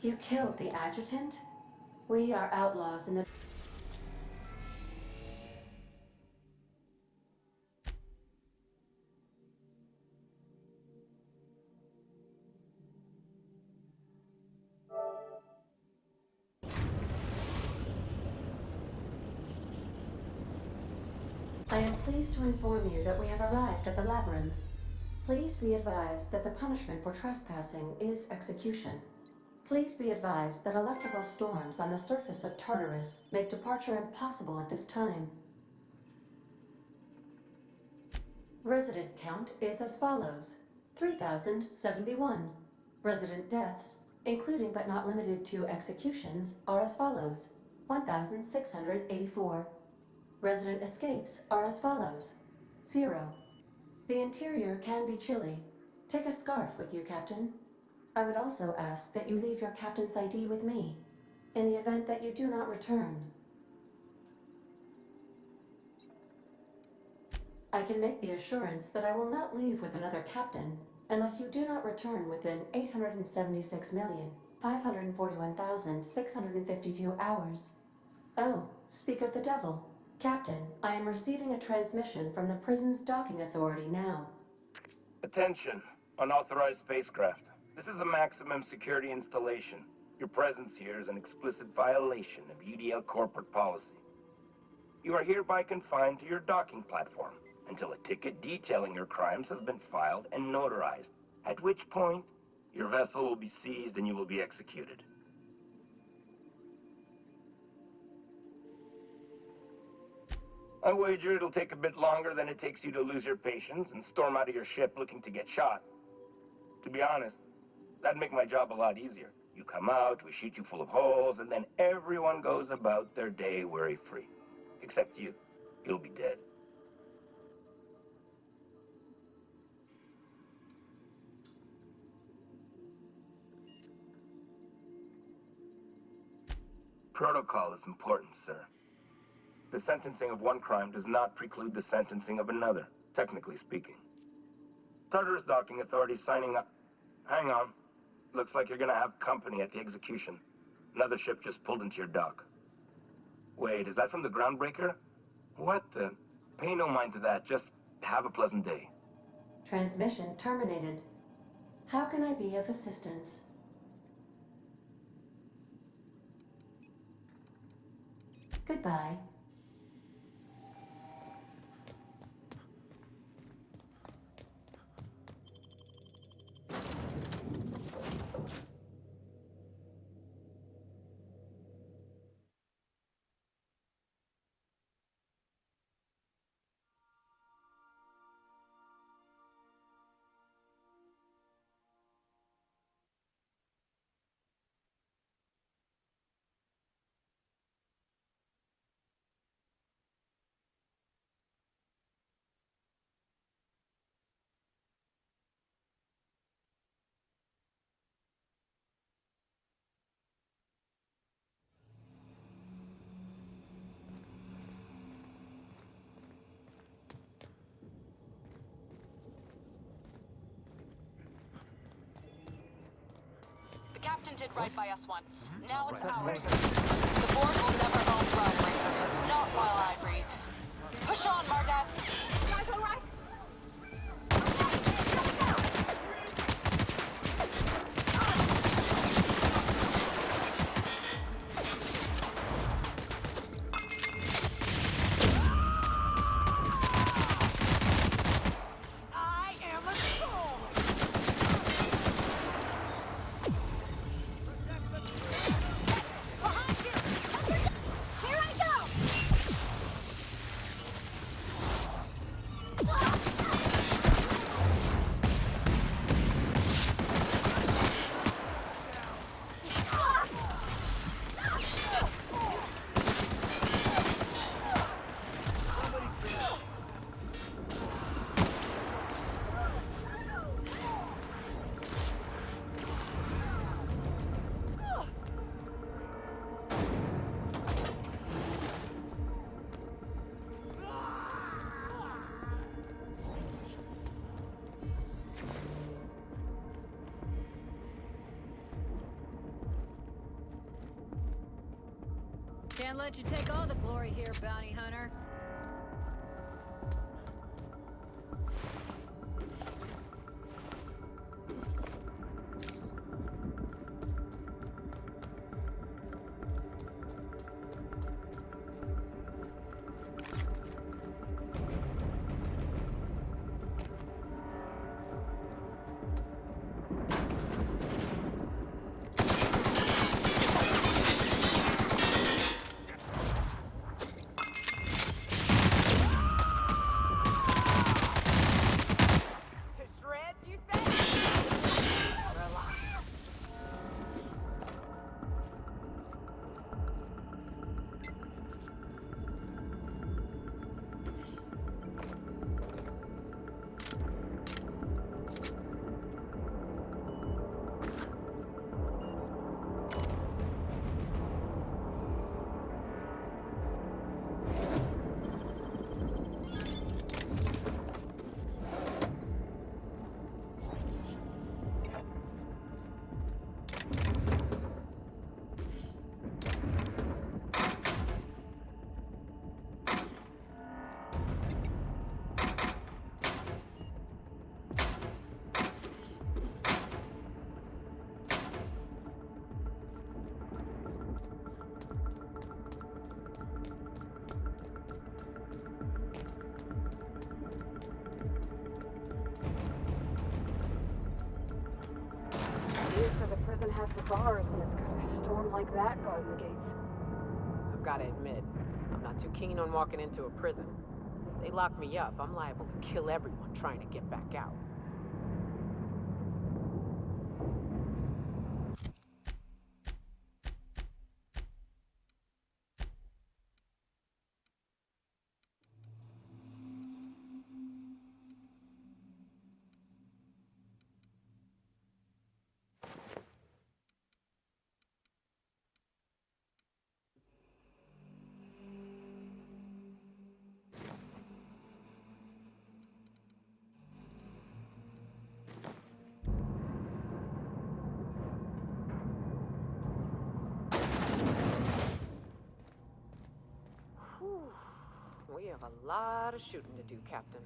You killed the adjutant? We are outlaws in the... I am pleased to inform you that we have arrived at the labyrinth. Please be advised that the punishment for trespassing is execution. Please be advised that electrical storms on the surface of Tartarus make departure impossible at this time. Resident count is as follows: 3,071. Resident deaths, including but not limited to executions, are as follows: 1,684. Resident escapes are as follows: 0. The interior can be chilly. Take a scarf with you, Captain. I would also ask that you leave your captain's ID with me, in the event that you do not return. I can make the assurance that I will not leave with another captain unless you do not return within 876,541,652 hours. Oh, speak of the devil. Captain, I am receiving a transmission from the prison's docking authority now. Attention, unauthorized spacecraft. This is a maximum security installation. Your presence here is an explicit violation of UDL corporate policy. You are hereby confined to your docking platform until a ticket detailing your crimes has been filed and notarized, at which point your vessel will be seized and you will be executed. I wager it'll take a bit longer than it takes you to lose your patience and storm out of your ship looking to get shot. To be honest, that'd make my job a lot easier. You come out, we shoot you full of holes, and then everyone goes about their day worry-free. Except you. You'll be dead. Protocol is important, sir. The sentencing of one crime does not preclude the sentencing of another, technically speaking. Tartarus Docking Authority signing up. Hang on. Looks like you're gonna have company at the execution. Another ship just pulled into your dock. Wait, is that from the Groundbreaker? What the? Pay no mind to that. Just have a pleasant day. Transmission terminated. How can I be of assistance? Goodbye. The captain did right by us once. Now it's ours. The board will never own Groundbreaker. Not while I breathe. Push on, Margat! Guys, all right? I am a soul! Behind you! Here I go! Can't let you take all the glory here, bounty hunter. Because a prison has the bars when it's got a storm like that guarding the gates. I've got to admit, I'm not too keen on walking into a prison. They lock me up, I'm liable to kill everyone trying to get back out. We have a lot of shooting to do, Captain.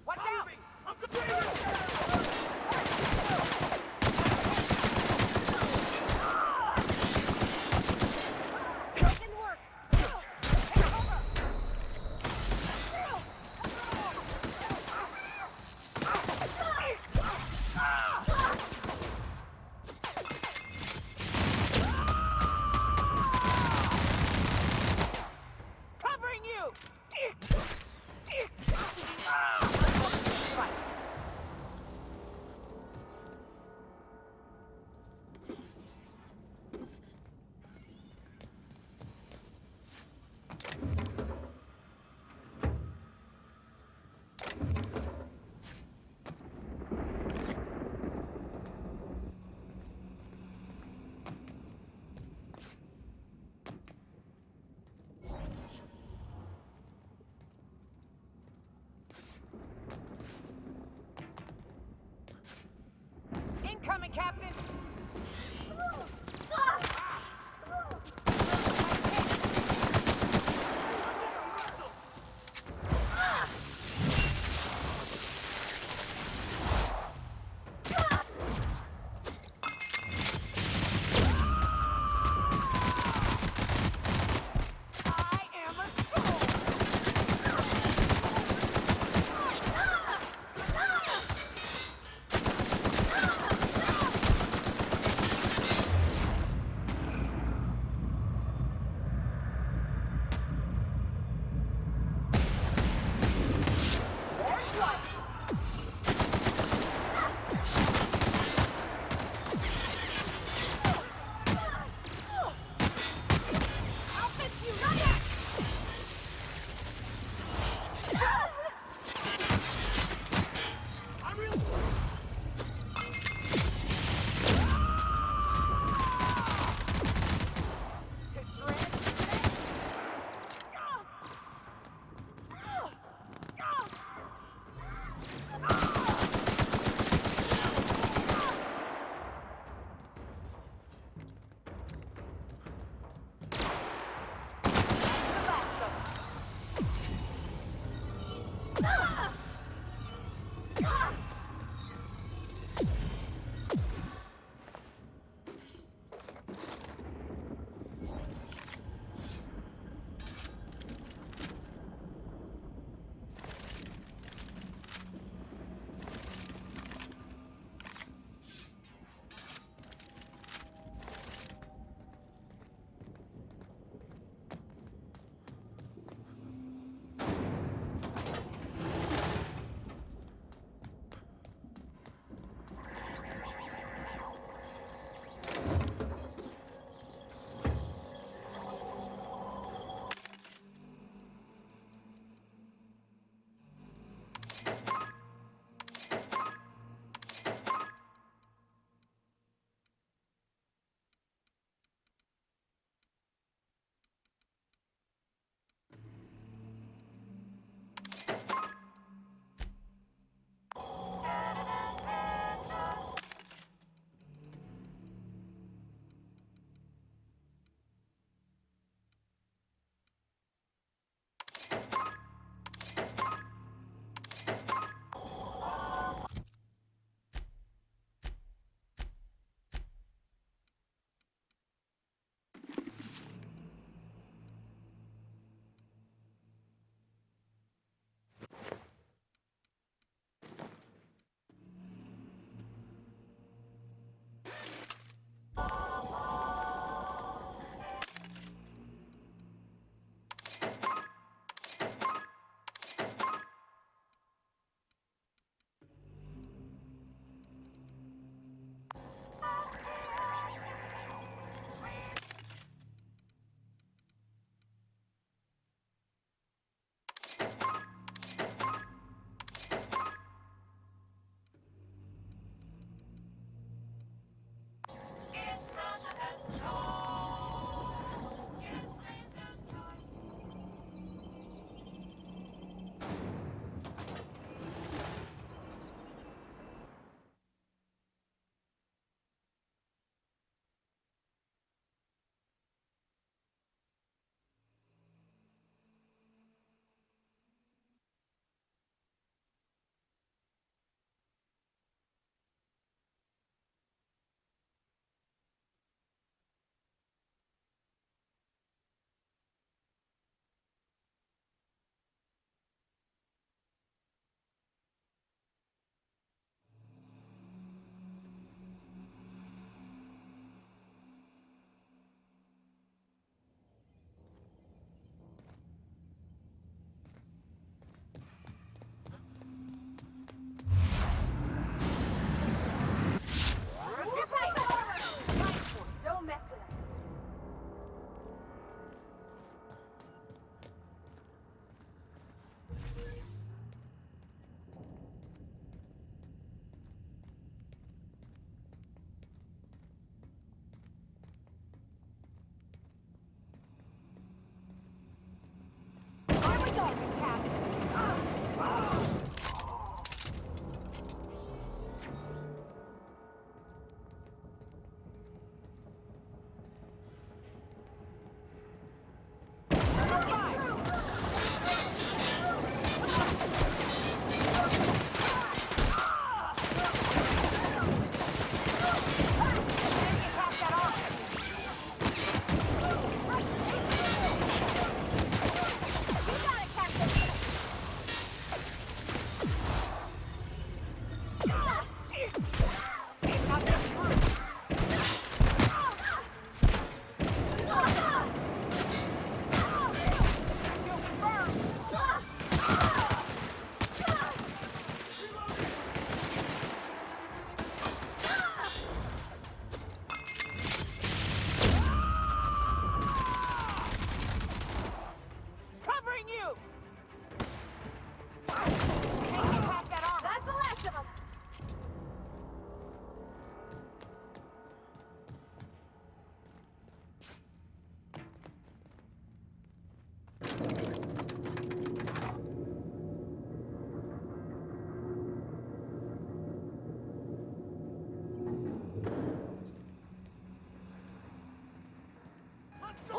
Watch out! Covering you!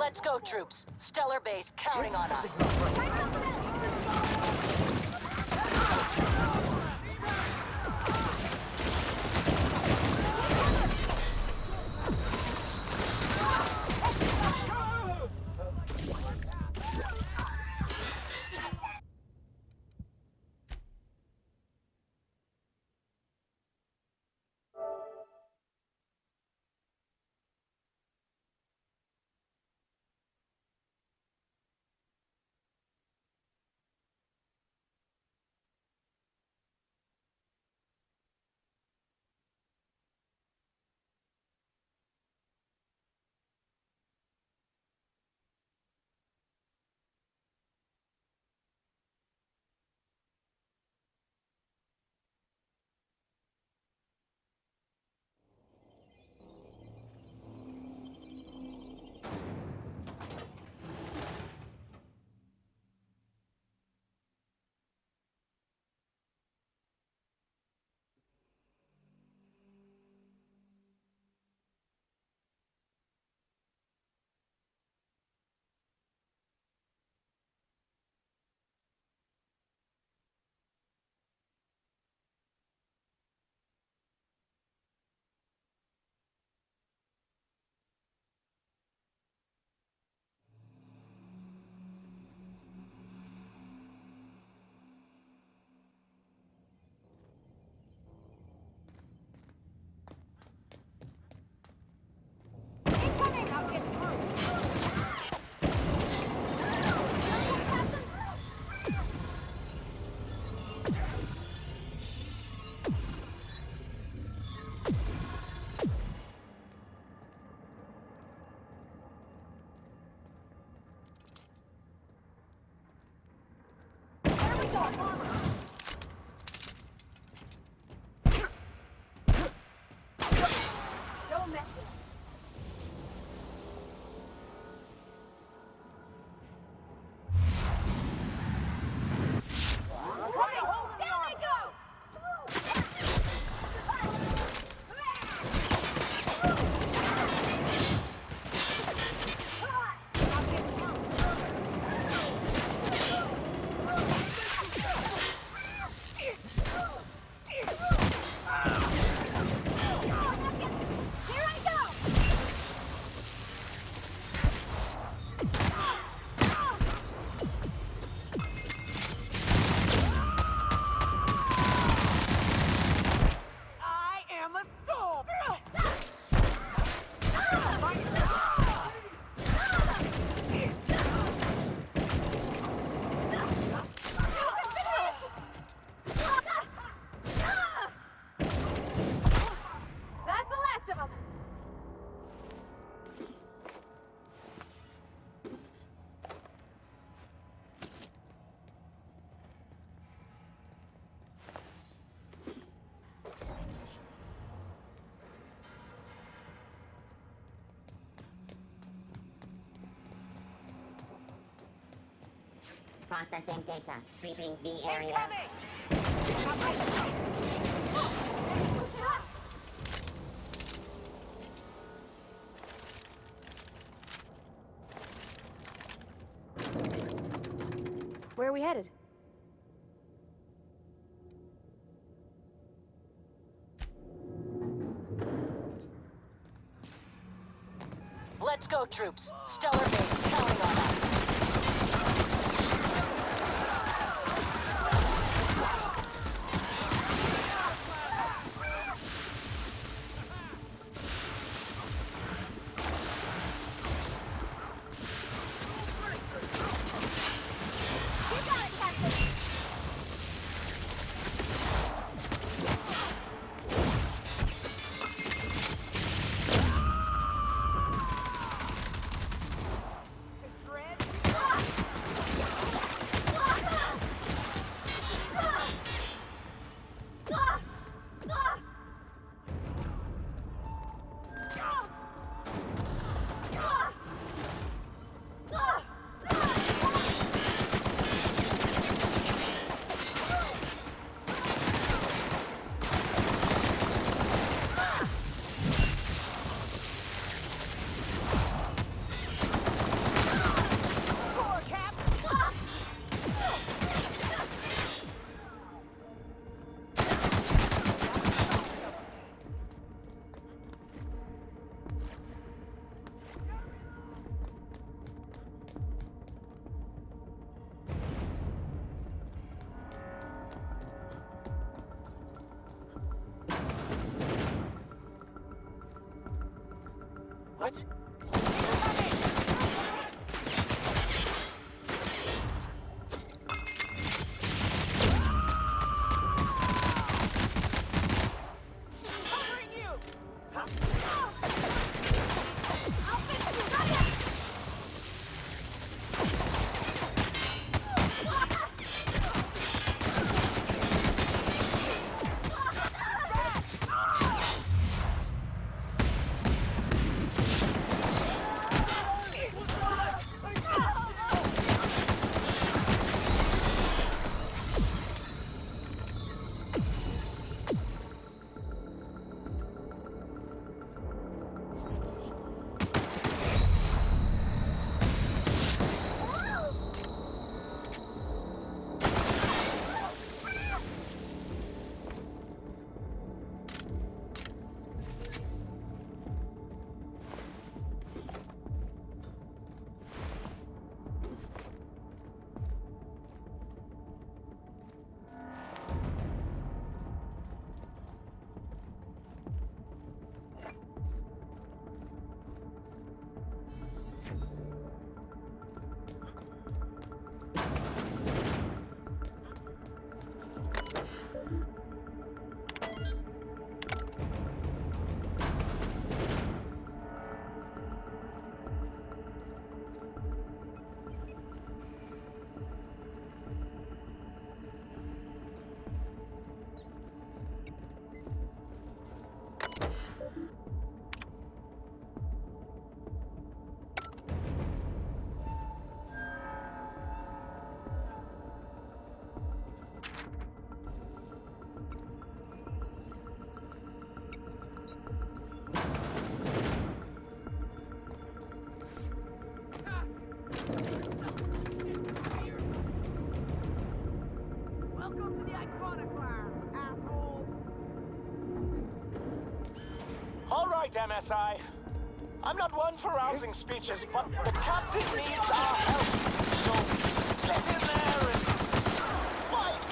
Let's go, troops. Stellar Base counting on us. Don't mess with Down they go! Here I go! I am a storm! That's the last of them! Processing data. Sweeping the area. Incoming! Where are we headed? Let's go, troops. Stellar base counting on us. right, MSI. I'm not one for rousing speeches, but the captain needs our help. So get in there and fight!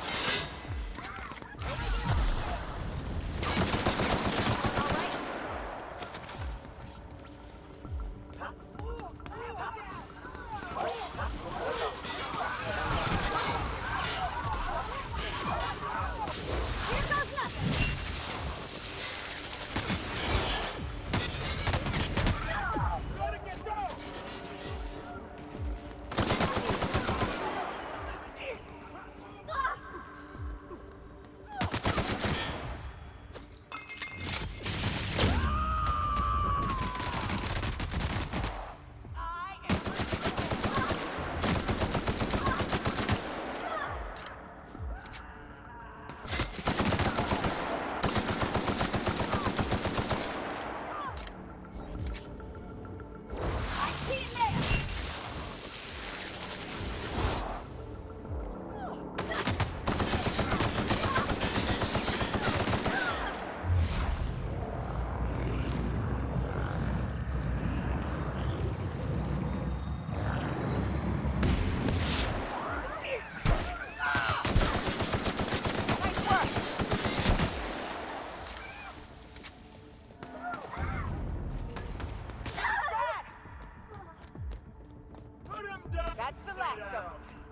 That's the last of them.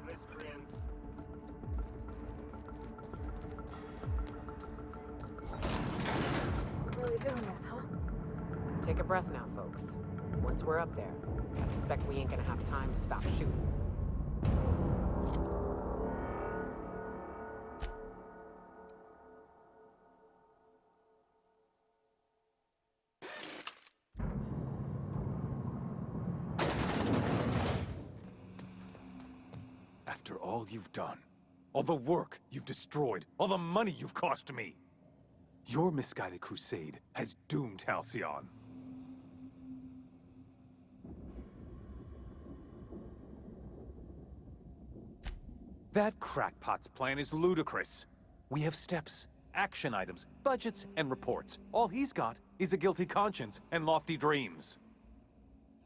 Miscreants. Really doing this, huh? Take a breath now, folks. Once we're up there, I suspect we ain't gonna have time to stop shooting. After all you've done, all the work you've destroyed, all the money you've cost me, your misguided crusade has doomed Halcyon. That crackpot's plan is ludicrous. We have steps, action items, budgets, and reports. All he's got is a guilty conscience and lofty dreams.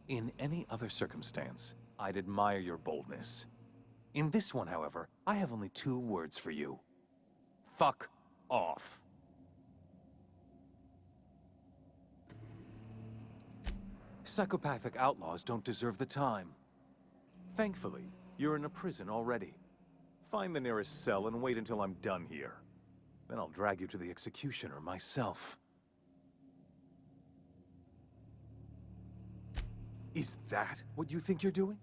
In any other circumstance, I'd admire your boldness. In this one, however, I have only 2 words for you. Fuck off. Psychopathic outlaws don't deserve the time. Thankfully, you're in a prison already. Find the nearest cell and wait until I'm done here. Then I'll drag you to the executioner myself. Is that what you think you're doing?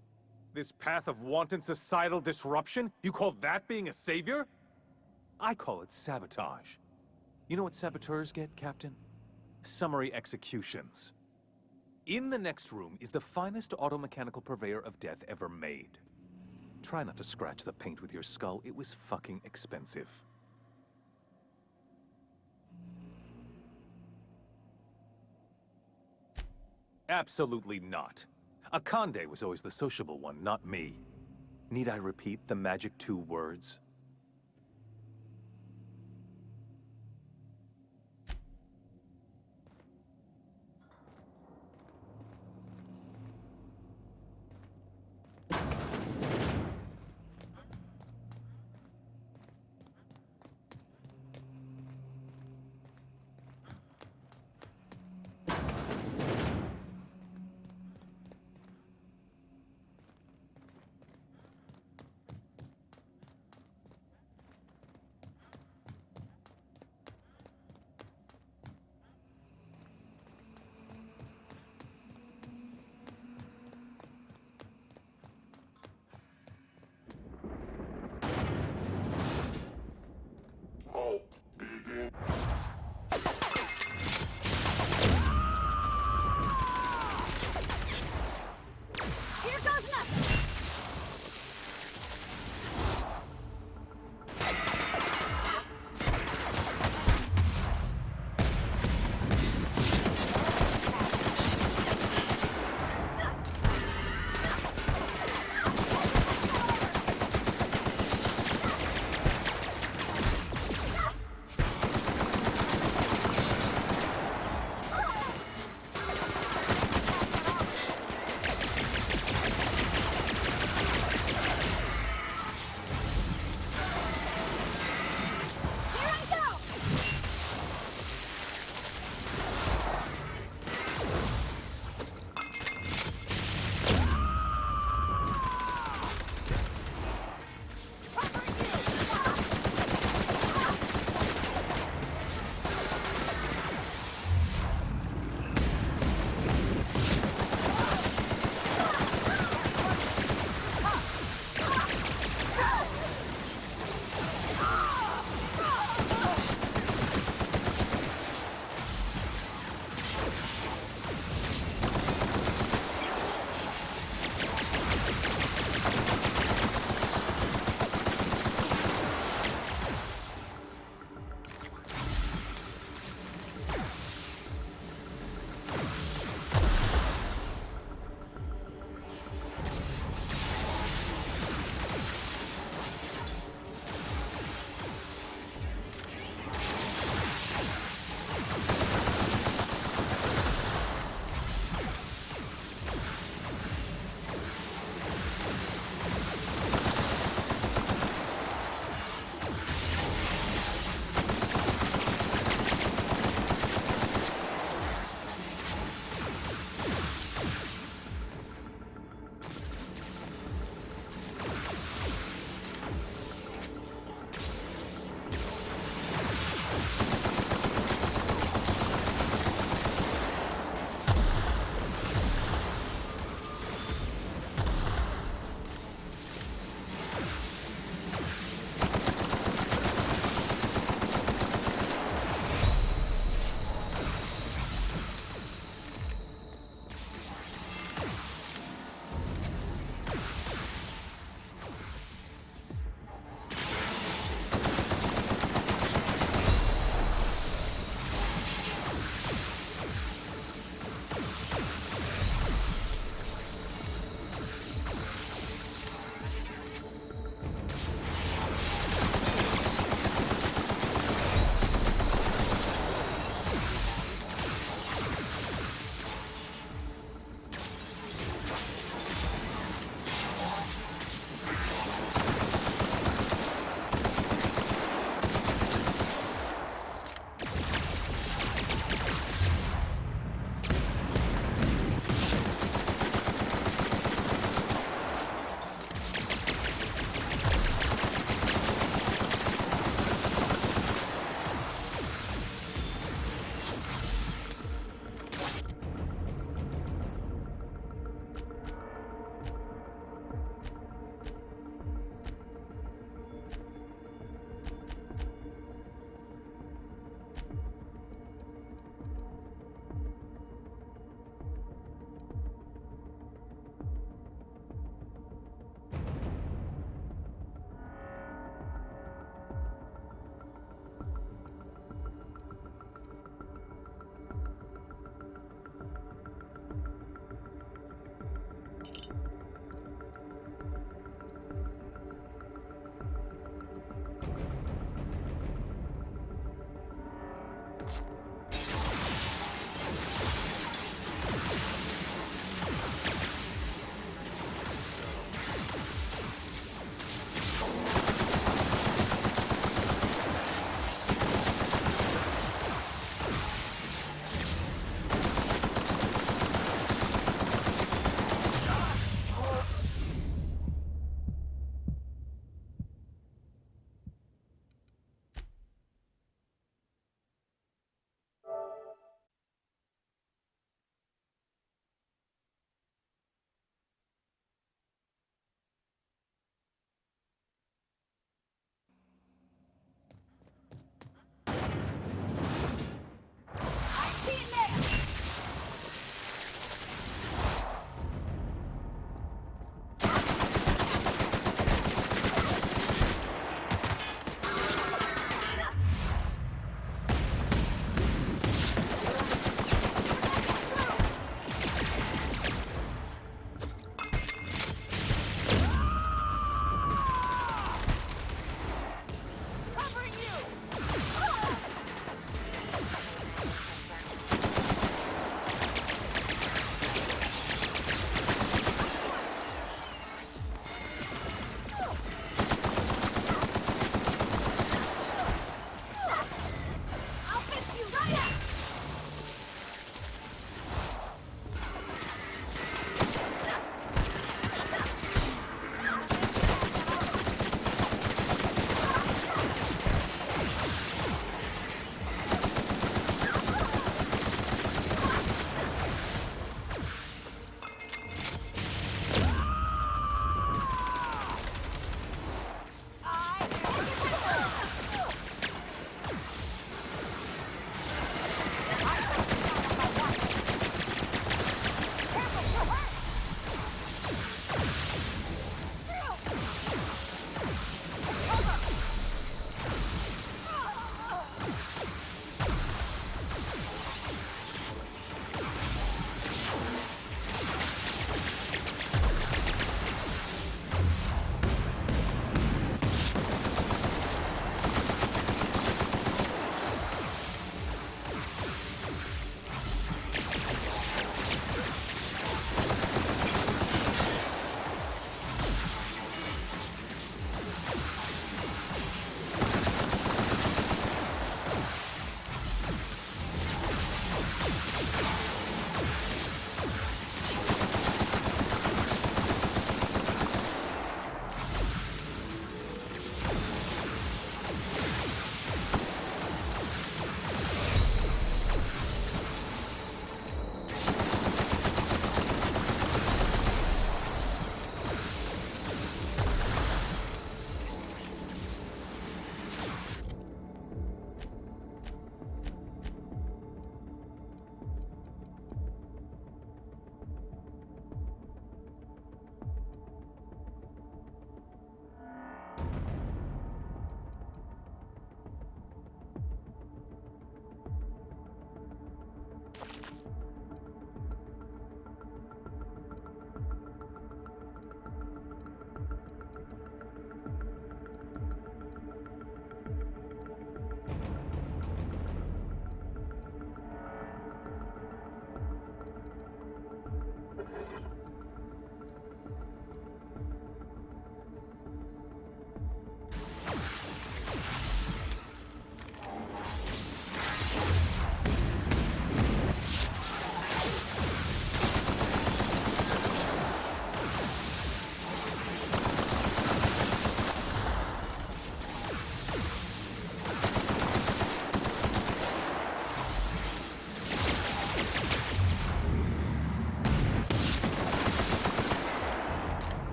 This path of wanton societal disruption? You call that being a savior? I call it sabotage. You know what saboteurs get, Captain? Summary executions. In the next room is the finest automechanical purveyor of death ever made. Try not to scratch the paint with your skull. It was fucking expensive. Absolutely not. Akande was always the sociable one, not me. Need I repeat the magic 2 words?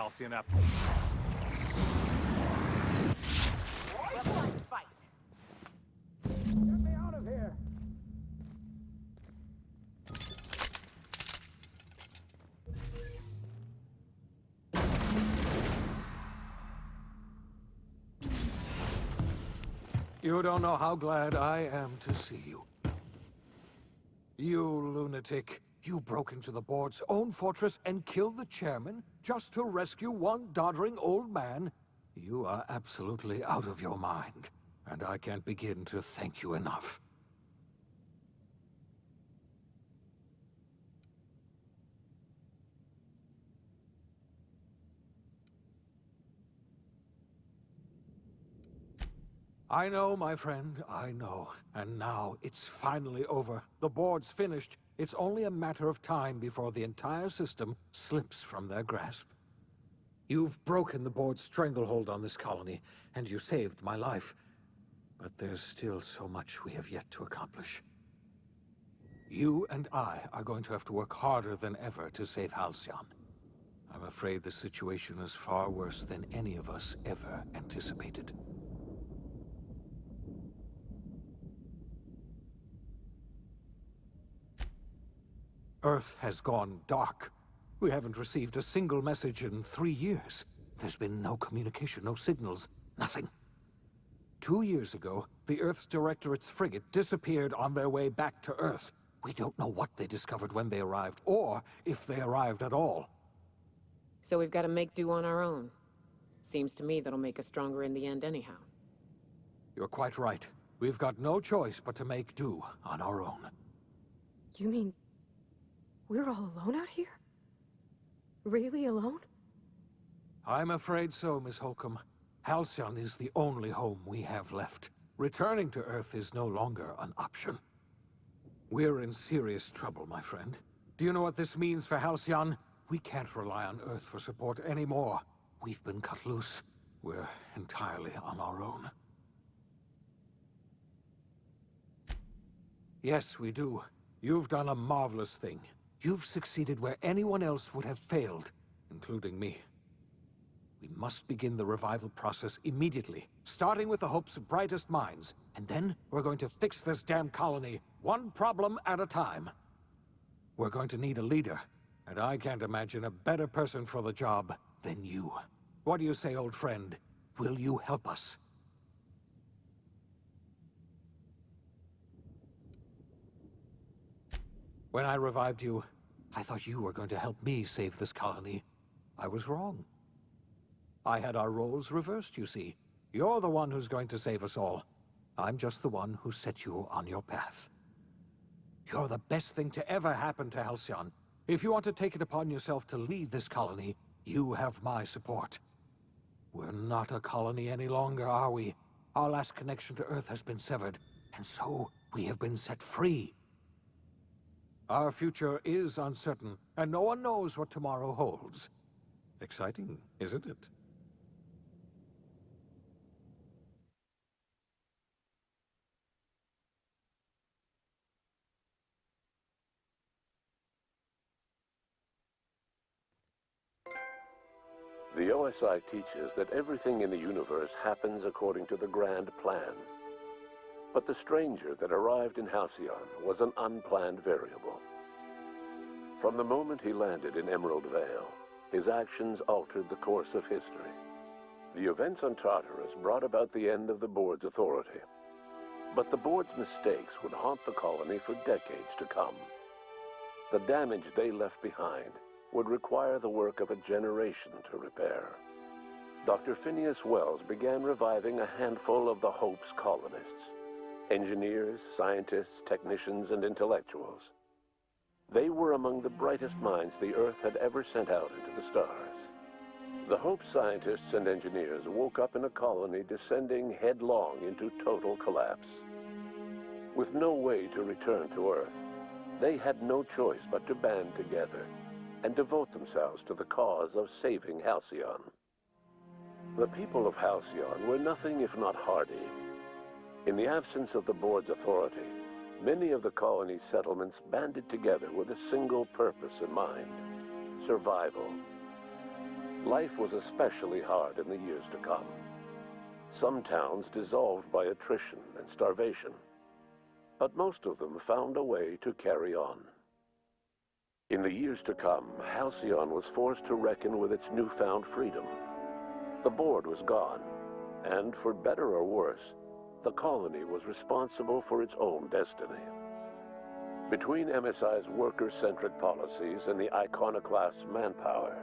Halcyon after... We're going to fight. Get me out of here! You don't know how glad I am to see you. You lunatic. You broke into the board's own fortress and killed the chairman just to rescue one doddering old man? You are absolutely out of your mind, and I can't begin to thank you enough. I know, my friend, I know. And now it's finally over. The board's finished. It's only a matter of time before the entire system slips from their grasp. You've broken the board's stranglehold on this colony, and you saved my life. But there's still so much we have yet to accomplish. You and I are going to have to work harder than ever to save Halcyon. I'm afraid the situation is far worse than any of us ever anticipated. Earth has gone dark. We haven't received a single message in 3 years. There's been no communication, no signals, nothing. 2 years ago, the Earth's Directorate's frigate disappeared on their way back to Earth. We don't know what they discovered when they arrived, or if they arrived at all. So we've got to make do on our own. Seems to me that'll make us stronger in the end anyhow. You're quite right. We've got no choice but to make do on our own. You mean we're all alone out here? Really alone? I'm afraid so, Miss Holcomb. Halcyon is the only home we have left. Returning to Earth is no longer an option. We're in serious trouble, my friend. Do you know what this means for Halcyon? We can't rely on Earth for support anymore. We've been cut loose. We're entirely on our own. Yes, we do. You've done a marvelous thing. You've succeeded where anyone else would have failed, including me. We must begin the revival process immediately, starting with the Hope's brightest minds, and then we're going to fix this damn colony, one problem at a time. We're going to need a leader, and I can't imagine a better person for the job than you. What do you say, old friend? Will you help us? When I revived you, I thought you were going to help me save this colony. I was wrong. I had our roles reversed, you see. You're the one who's going to save us all. I'm just the one who set you on your path. You're the best thing to ever happen to Halcyon. If you want to take it upon yourself to lead this colony, you have my support. We're not a colony any longer, are we? Our last connection to Earth has been severed, and so we have been set free. Our future is uncertain, and no one knows what tomorrow holds. Exciting, isn't it? The OSI teaches that everything in the universe happens according to the grand plan. But the stranger that arrived in Halcyon was an unplanned variable. From the moment he landed in Emerald Vale, his actions altered the course of history. The events on Tartarus brought about the end of the board's authority. But the board's mistakes would haunt the colony for decades to come. The damage they left behind would require the work of a generation to repair. Dr. Phineas Wells began reviving a handful of the Hope's colonists. Engineers, scientists, technicians, and intellectuals. They were among the brightest minds the Earth had ever sent out into the stars. The Hope scientists and engineers woke up in a colony descending headlong into total collapse. With no way to return to Earth, they had no choice but to band together and devote themselves to the cause of saving Halcyon. The people of Halcyon were nothing if not hardy. In the absence of the board's authority, many of the colony's settlements banded together with a single purpose in mind: survival. life was especially hard in the years to come. Some towns dissolved by attrition and starvation, but most of them found a way to carry on. In the years to come, Halcyon was forced to reckon with its newfound freedom. The board was gone, and for better or worse, the colony was responsible for its own destiny. Between MSI's worker-centric policies and the iconoclast's manpower,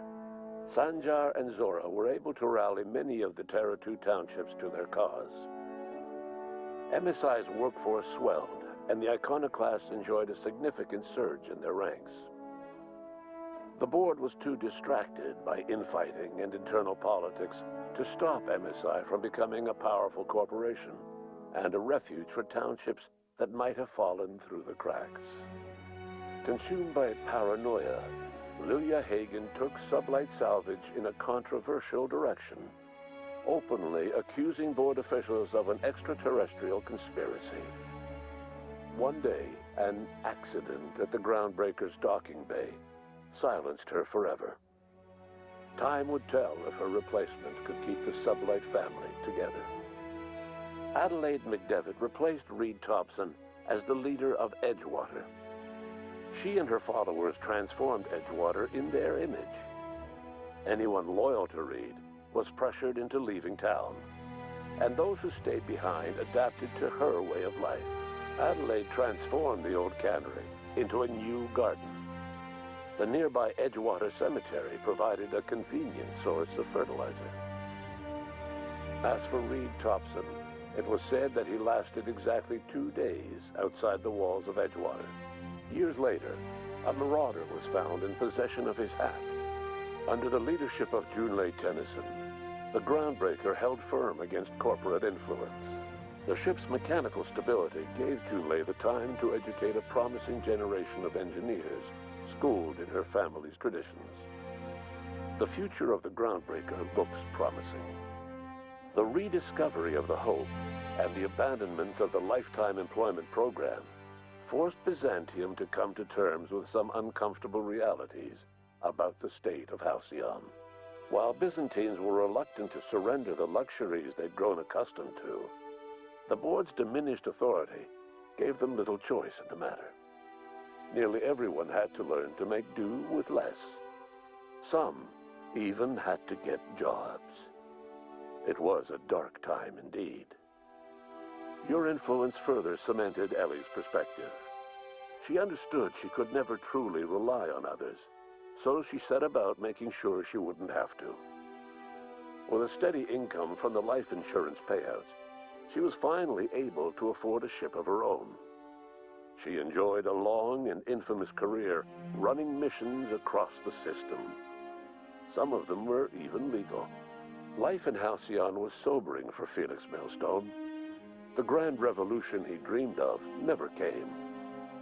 Sanjar and Zora were able to rally many of the Terra 2 townships to their cause. MSI's workforce swelled, and the iconoclasts enjoyed a significant surge in their ranks. The board was too distracted by infighting and internal politics to stop MSI from becoming a powerful corporation and a refuge for townships that might have fallen through the cracks. Consumed by paranoia, Lilia Hagen took Sublight Salvage in a controversial direction, openly accusing board officials of an extraterrestrial conspiracy. One day, an accident at the Groundbreaker's docking bay silenced her forever. Time would tell if her replacement could keep the Sublight family together. Adelaide McDevitt replaced Reed Thompson as the leader of Edgewater. She and her followers transformed Edgewater in their image. Anyone loyal to Reed was pressured into leaving town, and those who stayed behind adapted to her way of life. Adelaide transformed the old cannery into a new garden. The nearby Edgewater Cemetery provided a convenient source of fertilizer. As for Reed Thompson, it was said that he lasted exactly 2 days outside the walls of Edgewater. Years later, a marauder was found in possession of his hat. Under the leadership of Junlei Tennyson, the Groundbreaker held firm against corporate influence. The ship's mechanical stability gave Junlei the time to educate a promising generation of engineers schooled in her family's traditions. The future of the Groundbreaker looks promising. The rediscovery of the Hope and the abandonment of the lifetime employment program forced Byzantium to come to terms with some uncomfortable realities about the state of Halcyon. While Byzantines were reluctant to surrender the luxuries they'd grown accustomed to, the board's diminished authority gave them little choice in the matter. Nearly everyone had to learn to make do with less. Some even had to get jobs. It was a dark time indeed. Your influence further cemented Ellie's perspective. She understood she could never truly rely on others, so she set about making sure she wouldn't have to. With a steady income from the life insurance payouts, she was finally able to afford a ship of her own. She enjoyed a long and infamous career running missions across the system. Some of them were even legal. Life in Halcyon was sobering for Felix Millstone. The grand revolution he dreamed of never came.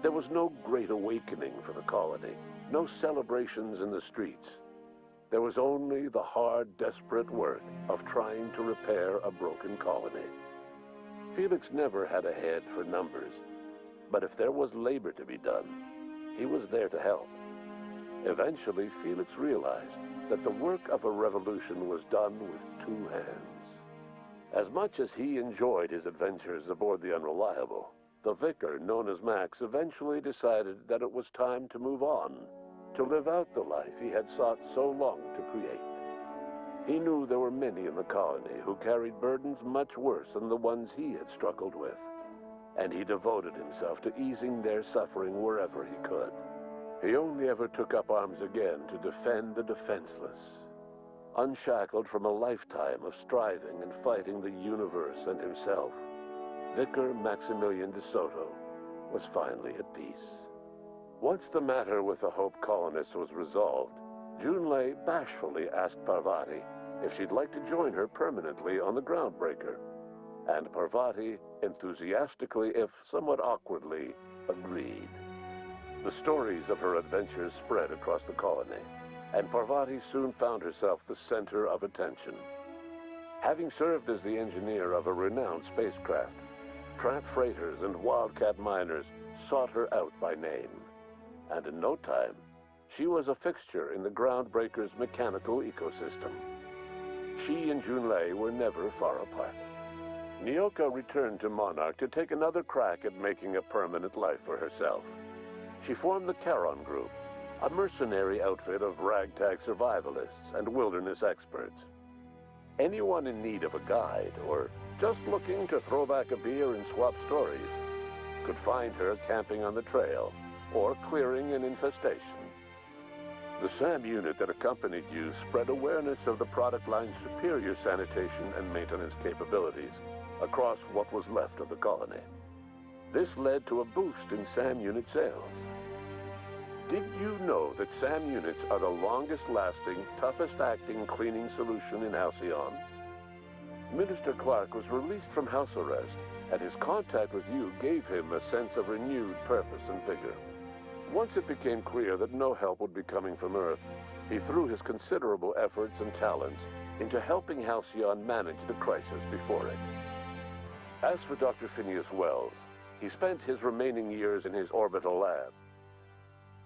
There was no great awakening for the colony, no celebrations in the streets. There was only the hard, desperate work of trying to repair a broken colony. Felix never had a head for numbers, but if there was labor to be done, he was there to help. Eventually, Felix realized that the work of a revolution was done with 2 hands. As much as he enjoyed his adventures aboard the Unreliable, the vicar, known as Max, eventually decided that it was time to move on, to live out the life he had sought so long to create. He knew there were many in the colony who carried burdens much worse than the ones he had struggled with, and he devoted himself to easing their suffering wherever he could. He only ever took up arms again to defend the defenseless. Unshackled from a lifetime of striving and fighting the universe and himself, Vicar Maximilian de Soto was finally at peace. Once the matter with the Hope colonists was resolved, Junlei bashfully asked Parvati if she'd like to join her permanently on the Groundbreaker, and Parvati enthusiastically, if somewhat awkwardly, agreed. The stories of her adventures spread across the colony, and Parvati soon found herself the center of attention. Having served as the engineer of a renowned spacecraft, tramp freighters and wildcat miners sought her out by name, and in no time, she was a fixture in the Groundbreaker's mechanical ecosystem. She and Junlei were never far apart. Nyoka returned to Monarch to take another crack at making a permanent life for herself. She formed the Charon Group, a mercenary outfit of ragtag survivalists and wilderness experts. Anyone in need of a guide, or just looking to throw back a beer and swap stories, could find her camping on the trail, or clearing an infestation. The SAM unit that accompanied you spread awareness of the product line's superior sanitation and maintenance capabilities across what was left of the colony. This led to a boost in SAM unit sales. Did you know that SAM units are the longest-lasting, toughest-acting cleaning solution in Halcyon? Minister Clark was released from house arrest, and his contact with you gave him a sense of renewed purpose and vigor. Once it became clear that no help would be coming from Earth, he threw his considerable efforts and talents into helping Halcyon manage the crisis before it. As for Dr. Phineas Wells, he spent his remaining years in his orbital lab.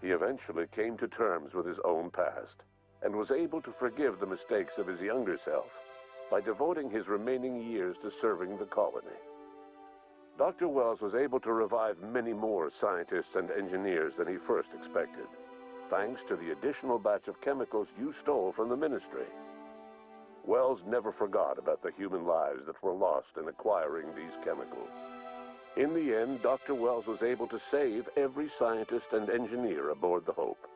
He eventually came to terms with his own past, and was able to forgive the mistakes of his younger self by devoting his remaining years to serving the colony. Dr. Wells was able to revive many more scientists and engineers than he first expected, thanks to the additional batch of chemicals you stole from the Ministry. Wells never forgot about the human lives that were lost in acquiring these chemicals. In the end, Dr. Wells was able to save every scientist and engineer aboard the Hope.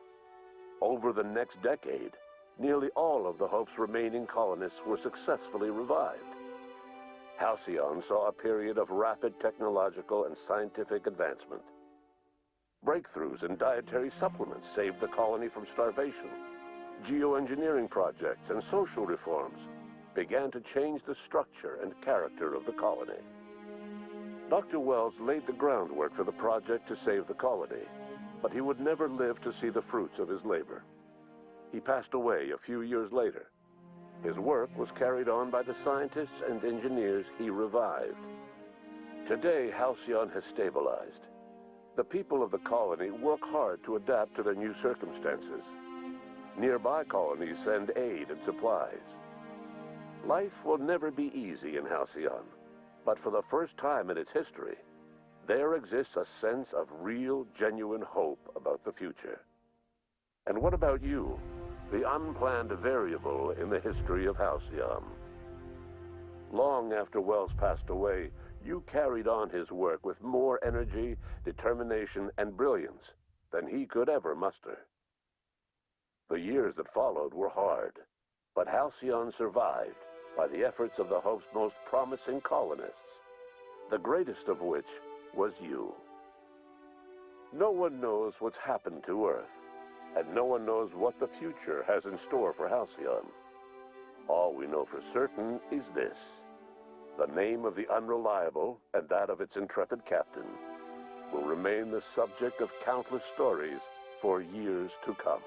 Over the next decade, nearly all of the Hope's remaining colonists were successfully revived. Halcyon saw a period of rapid technological and scientific advancement. Breakthroughs in dietary supplements saved the colony from starvation. Geoengineering projects and social reforms began to change the structure and character of the colony. Dr. Wells laid the groundwork for the project to save the colony, but he would never live to see the fruits of his labor. He passed away a few years later. His work was carried on by the scientists and engineers he revived. Today, Halcyon has stabilized. The people of the colony work hard to adapt to their new circumstances. Nearby colonies send aid and supplies. Life will never be easy in Halcyon, but for the first time in its history, there exists a sense of real, genuine hope about the future. And what about you, the unplanned variable in the history of Halcyon? Long after Wells passed away, you carried on his work with more energy, determination, and brilliance than he could ever muster. The years that followed were hard, but Halcyon survived by the efforts of the Hope's most promising colonists, the greatest of which was you. No one knows what's happened to Earth, and no one knows what the future has in store for Halcyon. All we know for certain is this: the name of the Unreliable and that of its intrepid captain will remain the subject of countless stories for years to come.